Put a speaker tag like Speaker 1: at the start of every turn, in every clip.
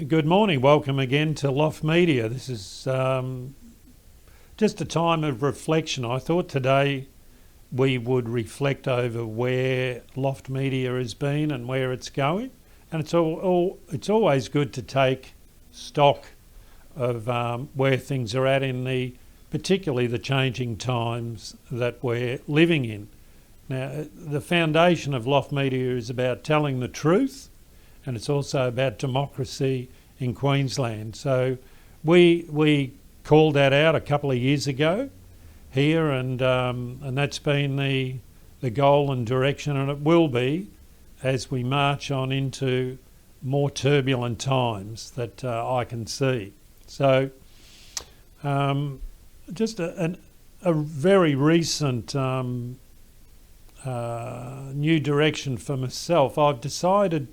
Speaker 1: Good morning. Welcome again to Loft Media. This is just a time of reflection. I thought today we would reflect over where Loft Media has been and where it's going. And it's always good to take stock of where things are at in particularly the changing times that we're living in. Now, the foundation of Loft Media is about telling the truth, and it's also about democracy in Queensland. So we called that out a couple of years ago here, and that's been the goal and direction, and it will be as we march on into more turbulent times that I can see. So just a very recent new direction for myself. I've decided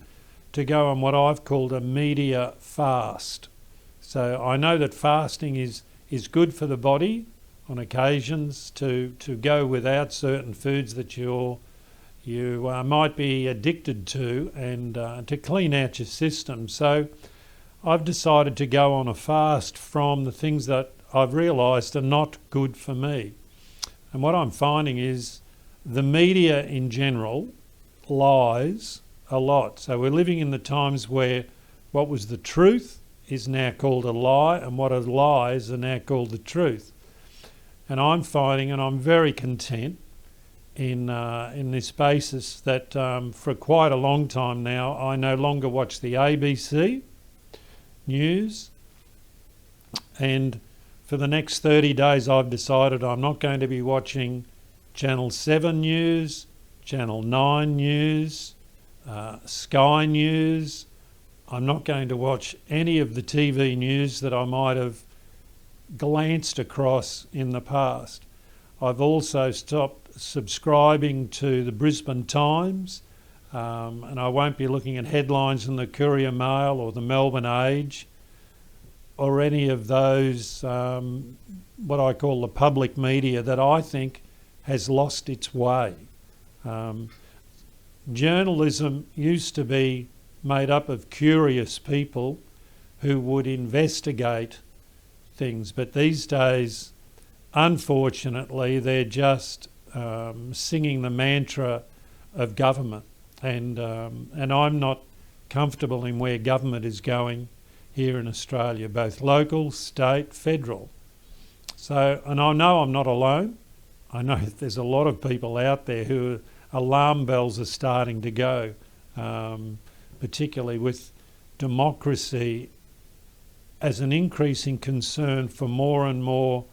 Speaker 1: to go on what I've called a media fast. So I know that fasting is good for the body on occasions to go without certain foods that you might be addicted to, and to clean out your system. So I've decided to go on a fast from the things that I've realised are not good for me. And what I'm finding is the media in general lies a lot. So we're living in the times where what was the truth is now called a lie, and what are lies are now called the truth. And I'm finding, and I'm very content in this basis, that for quite a long time now I no longer watch the ABC news, and for the next 30 days I've decided I'm not going to be watching Channel 7 News, Channel 9 News, Sky News. I'm not going to watch any of the TV news that I might have glanced across in the past. I've also stopped subscribing to the Brisbane Times, and I won't be looking at headlines in the Courier Mail or the Melbourne Age or any of those what I call the public media that I think has lost its way. Journalism used to be made up of curious people who would investigate things, but these days, unfortunately, they're just singing the mantra of government, and I'm not comfortable in where government is going here in Australia, both local, state, federal. So, and I know I'm not alone. I know there's a lot of people out there who alarm bells are starting to go, particularly with democracy as an increasing concern for more and more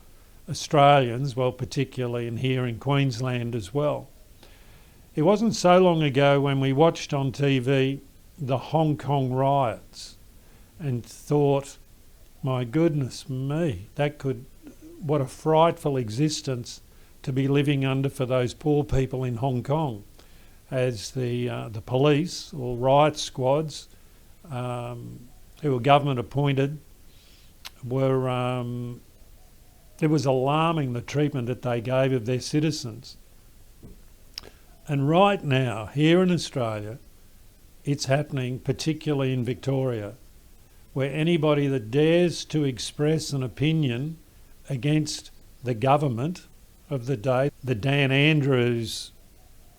Speaker 1: Australians, well, particularly in here in Queensland as well. It wasn't so long ago when we watched on TV the Hong Kong riots and thought, my goodness me, what a frightful existence to be living under for those poor people in Hong Kong, as the police or riot squads who were government appointed it was alarming, the treatment that they gave of their citizens. And right now, here in Australia, it's happening, particularly in Victoria, where anybody that dares to express an opinion against the government of the day, the Dan Andrews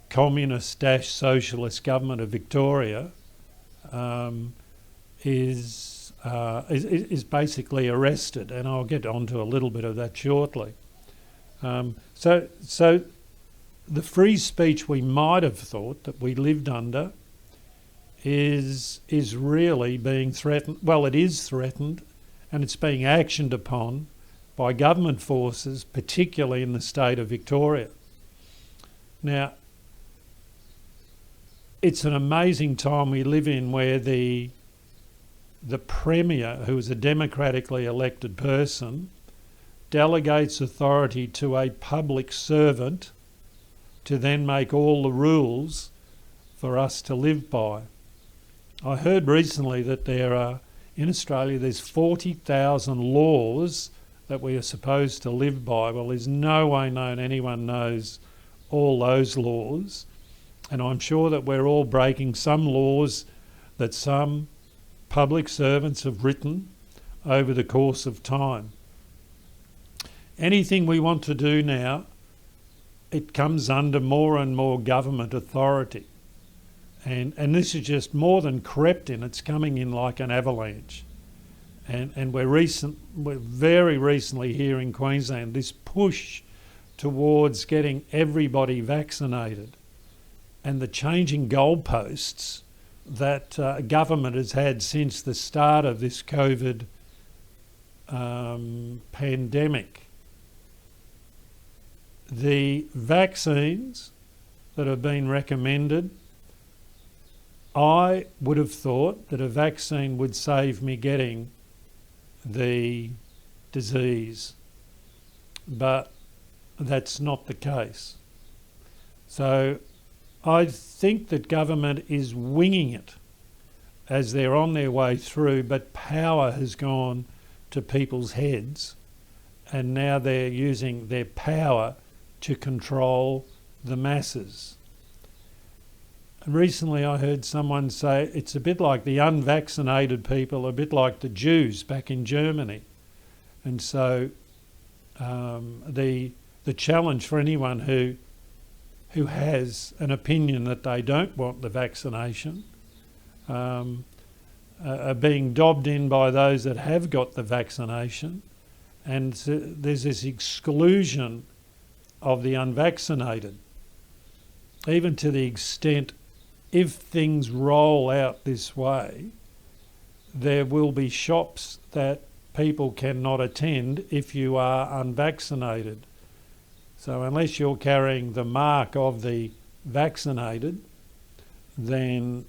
Speaker 1: communist-socialist government of Victoria, is basically arrested, and I'll get onto a little bit of that shortly. So the free speech we might have thought that we lived under is really being threatened. Well, it is threatened, and it's being actioned upon by government forces, particularly in the state of Victoria. Now, it's an amazing time we live in where the Premier, who is a democratically elected person, delegates authority to a public servant to then make all the rules for us to live by. I heard recently that in Australia there's 40,000 laws that we are supposed to live by. Well, there's no way known anyone knows all those laws, and I'm sure that we're all breaking some laws that some public servants have written over the course of time. Anything we want to do now, it comes under more and more government authority. And this is just more than crept in, it's coming in like an avalanche. And we're very recently here in Queensland, this push towards getting everybody vaccinated and the changing goalposts that government has had since the start of this COVID pandemic. The vaccines that have been recommended, I would have thought that a vaccine would save me getting the disease, but that's not the case. So I think that government is winging it as they're on their way through, but power has gone to people's heads and now they're using their power to control the masses. Recently I heard someone say it's a bit like the unvaccinated people, a bit like the Jews back in Germany. And so the challenge for anyone who has an opinion that they don't want the vaccination are being dobbed in by those that have got the vaccination, and there's this exclusion of the unvaccinated, even to the extent if things roll out this way, there will be shops that people cannot attend if you are unvaccinated. So unless you're carrying the mark of the vaccinated, then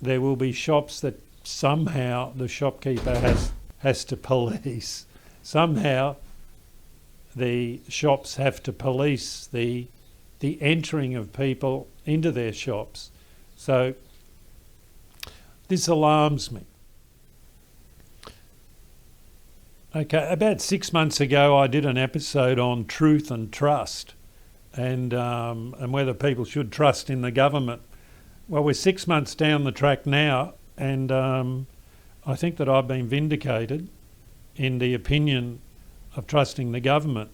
Speaker 1: there will be shops that somehow the shopkeeper has to police. Somehow the shops have to police the entering of people into their shops. So this alarms me. Okay, about 6 months ago I did an episode on truth and trust and whether people should trust in the government. Well, we're 6 months down the track now, and I think that I've been vindicated in the opinion of trusting the government.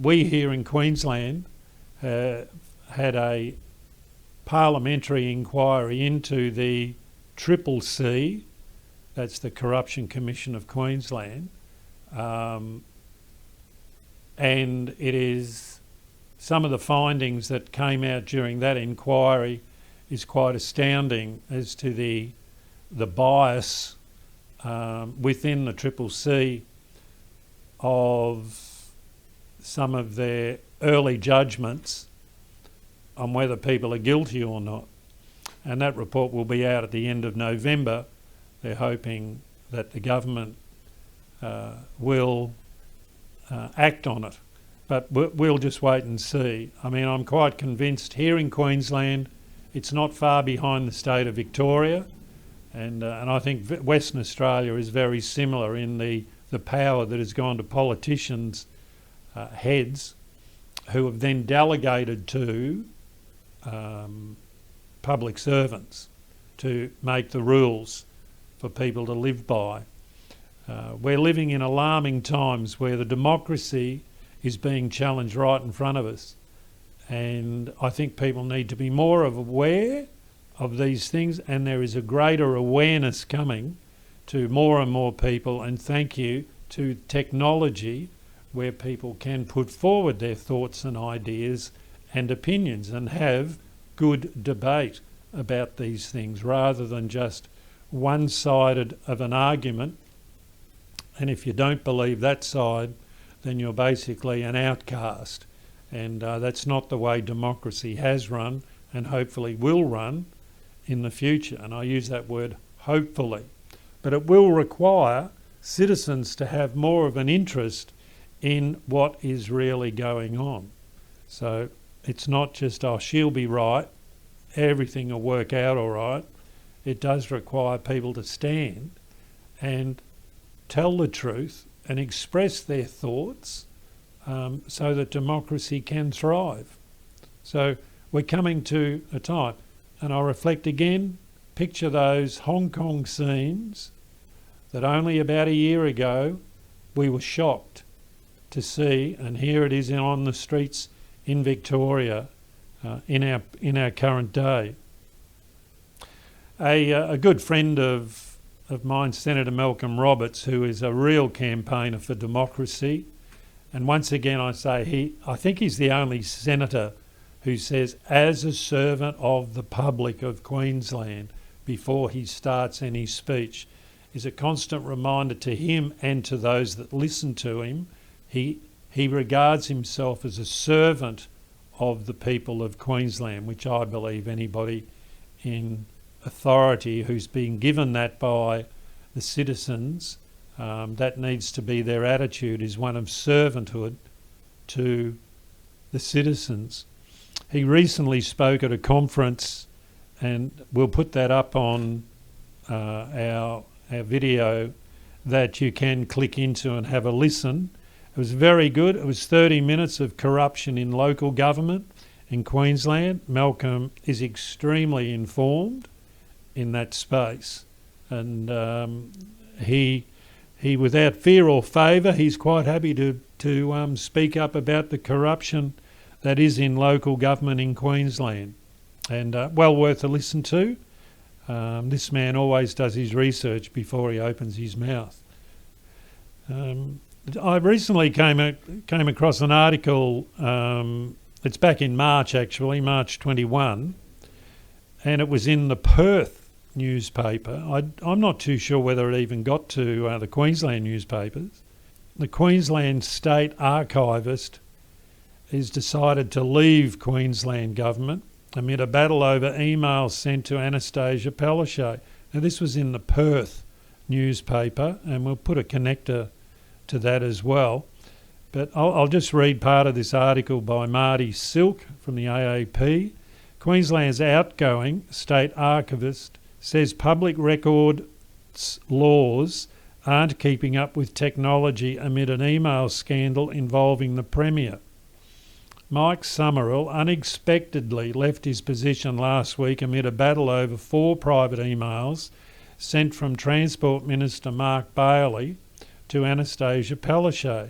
Speaker 1: We here in Queensland had a parliamentary inquiry into the CCC, that's the Corruption Commission of Queensland, and it is some of the findings that came out during that inquiry is quite astounding as to the bias within the CCC of some of their early judgments on whether people are guilty or not. And that report will be out at the end of November. They're hoping that the government will act on it. But we'll just wait and see. I mean, I'm quite convinced here in Queensland, it's not far behind the state of Victoria. And I think Western Australia is very similar in the power that has gone to politicians' heads, who have then delegated to public servants to make the rules for people to live by. We're living in alarming times where the democracy is being challenged right in front of us. And I think people need to be more aware of these things, and there is a greater awareness coming to more and more people, and thank you to technology where people can put forward their thoughts and ideas and opinions and have good debate about these things rather than just one-sided of an argument. And if you don't believe that side, then you're basically an outcast. And that's not the way democracy has run and hopefully will run in the future. And I use that word hopefully. But it will require citizens to have more of an interest in what is really going on. So it's not just, oh, she'll be right, everything will work out all right. It does require people to stand and tell the truth and express their thoughts so that democracy can thrive. So we're coming to a time, and I reflect again, picture those Hong Kong scenes that only about a year ago we were shocked to see, and here it is on the streets in Victoria in our current day. A good friend of mine, Senator Malcolm Roberts, who is a real campaigner for democracy, and once again I say I think he's the only senator who says, as a servant of the public of Queensland, before he starts any speech, is a constant reminder to him and to those that listen to him. He regards himself as a servant of the people of Queensland, which I believe anybody in authority who's been given that by the citizens, that needs to be their attitude, is one of servanthood to the citizens. He recently spoke at a conference, and we'll put that up on our video that you can click into and have a listen. It was very good. It was 30 minutes of corruption in local government in Queensland. Malcolm is extremely informed in that space, and he without fear or favour, he's quite happy to speak up about the corruption that is in local government in Queensland, and well worth a listen to. This man always does his research before he opens his mouth. I recently came across an article, it's back in March actually, March 21, and it was in the Perth newspaper. I'm not too sure whether it even got to the Queensland newspapers. The Queensland State Archivist has decided to leave Queensland government amid a battle over emails sent to Anastasia Palaszczuk. Now this was in the Perth newspaper, and we'll put a connector to that as well. But I'll just read part of this article by Marty Silk from the AAP. Queensland's outgoing state archivist says public records laws aren't keeping up with technology amid an email scandal involving the Premier. Mike Summerall unexpectedly left his position last week amid a battle over 4 private emails sent from Transport Minister Mark Bailey to Anastasia Palaszczuk.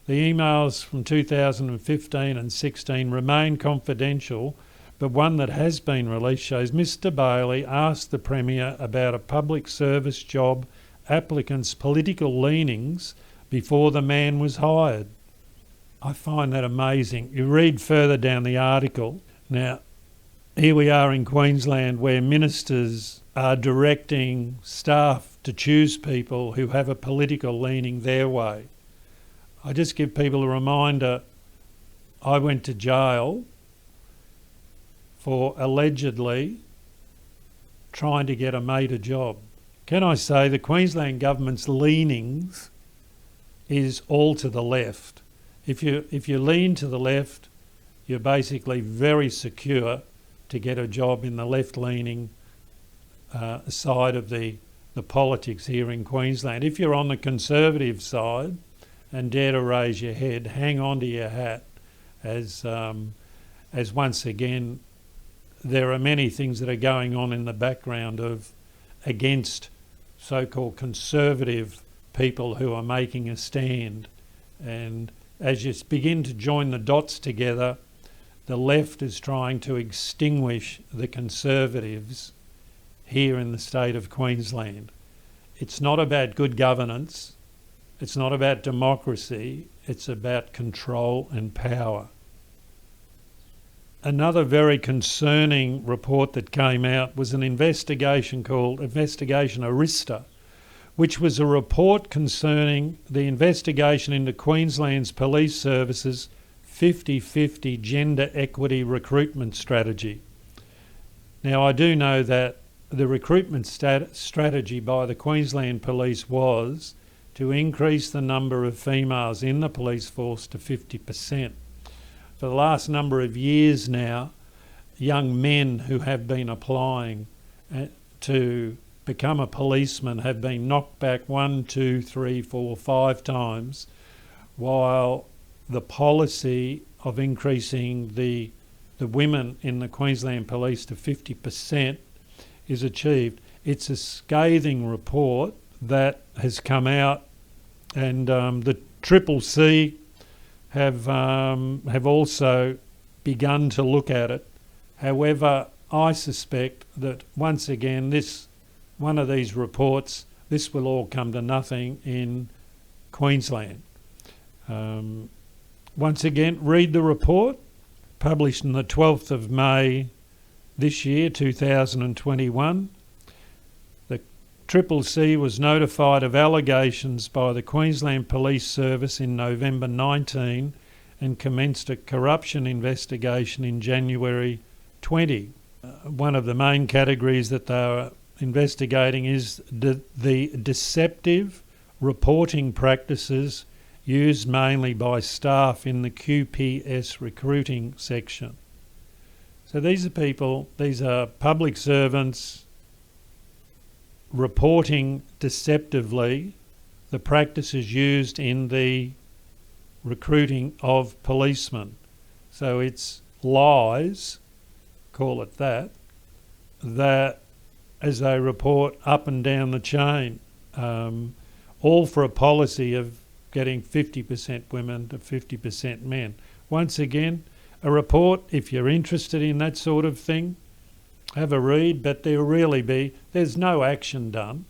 Speaker 1: The emails from 2015 and 16 remain confidential, but one that has been released shows Mr Bailey asked the Premier about a public service job applicant's political leanings before the man was hired. I find that amazing. You read further down the article. Now, here we are in Queensland where ministers are directing staff to choose people who have a political leaning their way. I just give people a reminder, I went to jail for allegedly trying to get a mate a job. Can I say the Queensland government's leanings is all to the left. If you lean to the left, you're basically very secure to get a job in the left-leaning side of the politics here in Queensland. If you're on the conservative side and dare to raise your head, hang on to your hat, as once again there are many things that are going on in the background against so-called conservative people who are making a stand. And as you begin to join the dots together, the left is trying to extinguish the conservatives here in the state of Queensland. It's not about good governance, it's not about democracy, it's about control and power. Another very concerning report that came out was an investigation called Investigation Arista, which was a report concerning the investigation into Queensland's police services 50-50 gender equity recruitment strategy. Now, I do know that the recruitment strategy by the Queensland Police was to increase the number of females in the police force to 50%. For the last number of years now, young men who have been applying to become a policeman have been knocked back 1, 2, 3, 4, 5 times, while the policy of increasing the women in the Queensland Police to 50% is achieved. It's a scathing report that has come out, and the CCC have also begun to look at it. However, I suspect that once again, one of these reports, this will all come to nothing in Queensland. Once again, read the report, published on the 12th of May this year, 2021. The CCC was notified of allegations by the Queensland Police Service in November 19 and commenced a corruption investigation in January 20. One of the main categories that they are investigating is the deceptive reporting practices used mainly by staff in the QPS recruiting section. So these are public servants reporting deceptively the practices used in the recruiting of policemen. So it's lies, call it that as they report up and down the chain, all for a policy of getting 50% women to 50% men. Once again, a report, if you're interested in that sort of thing, have a read, but there's no action done.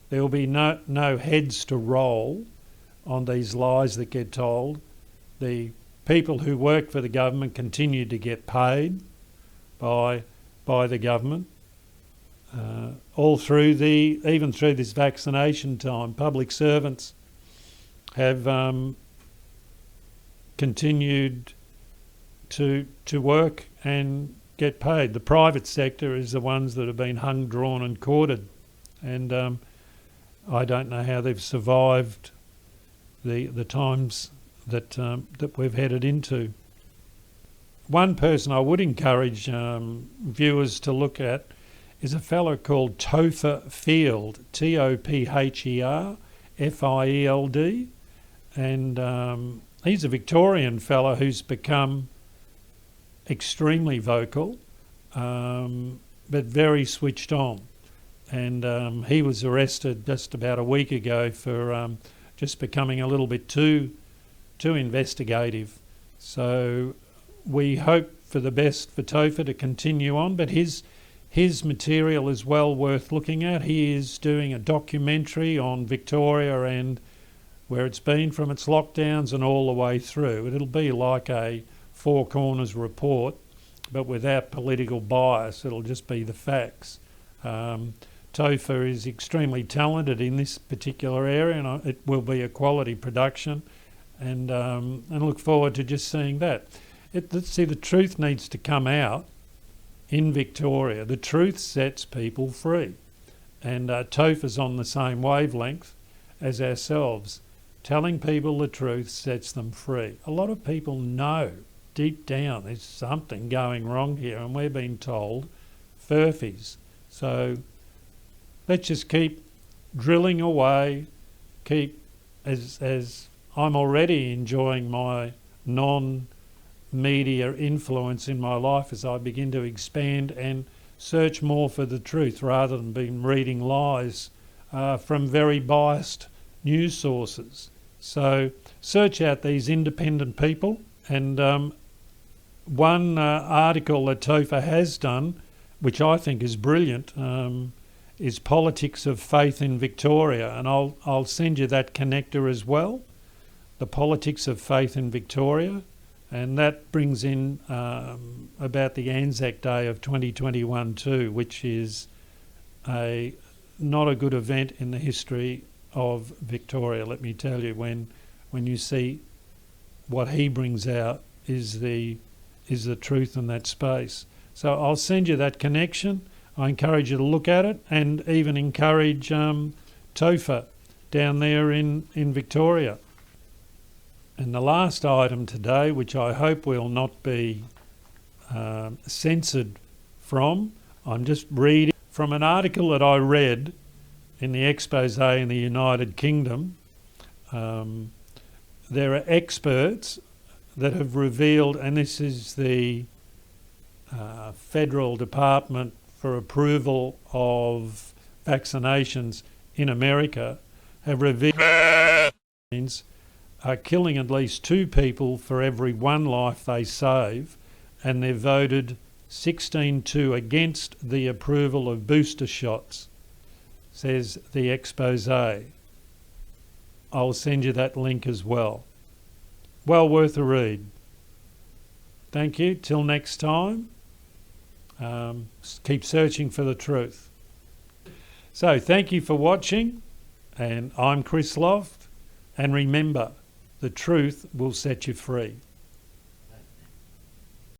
Speaker 1: There will be no heads to roll on these lies that get told. The people who work for the government continue to get paid by the government. Even through this vaccination time, public servants have continued to work and get paid. The private sector is the ones that have been hung, drawn and quartered, and I don't know how they've survived the times that we've headed into. One person I would encourage viewers to look at is a fellow called Topher Field, Topher Field, and he's a Victorian fellow who's become extremely vocal, but very switched on. And he was arrested just about a week ago for just becoming a little bit too investigative. So we hope for the best for Topher to continue on, but his material is well worth looking at. He is doing a documentary on Victoria and where it's been from its lockdowns and all the way through. It'll be like a Four Corners report, but without political bias. It'll just be the facts. Topher is extremely talented in this particular area, and it will be a quality production, and look forward to just seeing that. The truth needs to come out in Victoria. The truth sets people free, and Topher's on the same wavelength as ourselves. Telling people the truth sets them free. A lot of people know deep down there's something going wrong here, and we're being told furfies. So let's just keep drilling away, as I'm already enjoying my non-media influence in my life as I begin to expand and search more for the truth rather than being reading lies from very biased news sources. So search out these independent people, and one article that Topher has done, which I think is brilliant, is Politics of Faith in Victoria, and I'll send you that connector as well, the Politics of Faith in Victoria, and that brings in about the Anzac Day of 2021 too, which is not a good event in the history of Victoria. Let me tell you, when you see what he brings out is the truth in that space. So I'll send you that connection. I encourage you to look at it, and even encourage Topher down there in Victoria. And the last item today, which I hope will not be censored from, I'm just reading from an article that I read in the expose in the United Kingdom. There are experts that have revealed, and this is the Federal Department for approval of vaccinations in America have revealed are killing at least 2 people for every 1 life they save, and they've voted 16-2 against the approval of booster shots, says the expose. I'll send you that link as well. Well worth a read. Thank you. Till next time, keep searching for the truth. So thank you for watching, and I'm Chris Loft, and remember, the truth will set you free.